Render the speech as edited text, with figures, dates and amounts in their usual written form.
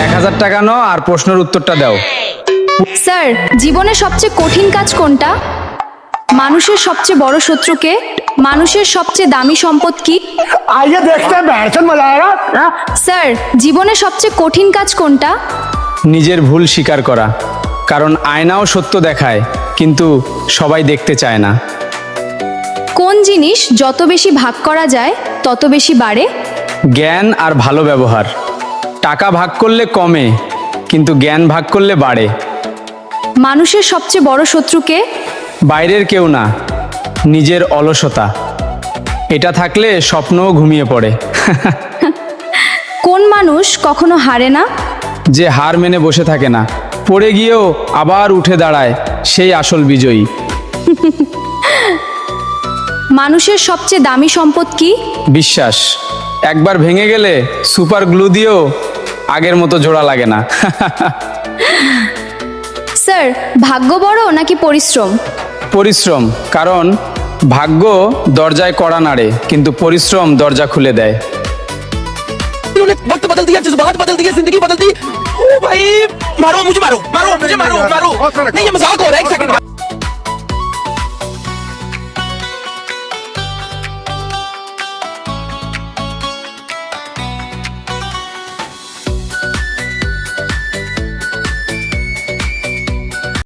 1000 টাকা নাও আর প্রশ্নের উত্তরটা দাও। স্যার, জীবনে সবচেয়ে কঠিন কাজ কোনটা? মানুষের সবচেয়ে বড় শত্রুকে? মানুষের সবচেয়ে দামি সম্পদ কি? आइए देखते हैं बैठन मजा आएगा। স্যার, জীবনে সবচেয়ে কঠিন কাজ কোনটা? নিজের ভুল স্বীকার করা, কারণ আয়নাও সত্য দেখায়, কিন্তু সবাই দেখতে চায় না। কোন জিনিস যত বেশি ভাগ করা যায় তত বেশি বাড়ে? জ্ঞান আর ভালো ব্যবহার। টাকা ভাগ করলে কমে, কিন্তু জ্ঞান ভাগ করলে বাড়ে। মানুষের সবচেয়ে বড় শত্রুকে? বাইরের কেউ না, নিজের অলসতা। এটা থাকলে স্বপ্নও ঘুমিয়ে পড়ে। কোন মানুষ কখনো হারে না? যে হার মেনে বসে থাকে না, পড়ে গিয়েও আবার উঠে দাঁড়ায়, সেই আসল বিজয়ী। মানুষের সবচেয়ে দামি সম্পদ কি? বিশ্বাস। একবার ভেঙে গেলে সুপার গ্লু দিয়েও আগের মতো জোড়া লাগে না। স্যার, ভাগ্য বড় নাকি পরিশ্রম? পরিশ্রম, কারণ ভাগ্য দরজায় কড়া নাড়ে, কিন্তু পরিশ্রম দরজা খুলে দেয়। इन्होंने वक्त बदल दिया, जज्बात बदल दिए, जिंदगी बदल दी। ओ भाई, मारो मुझे, मारो मारो मुझे, मारो मारो। नहीं, ये मजाक हो रहा है, एक सेकंड।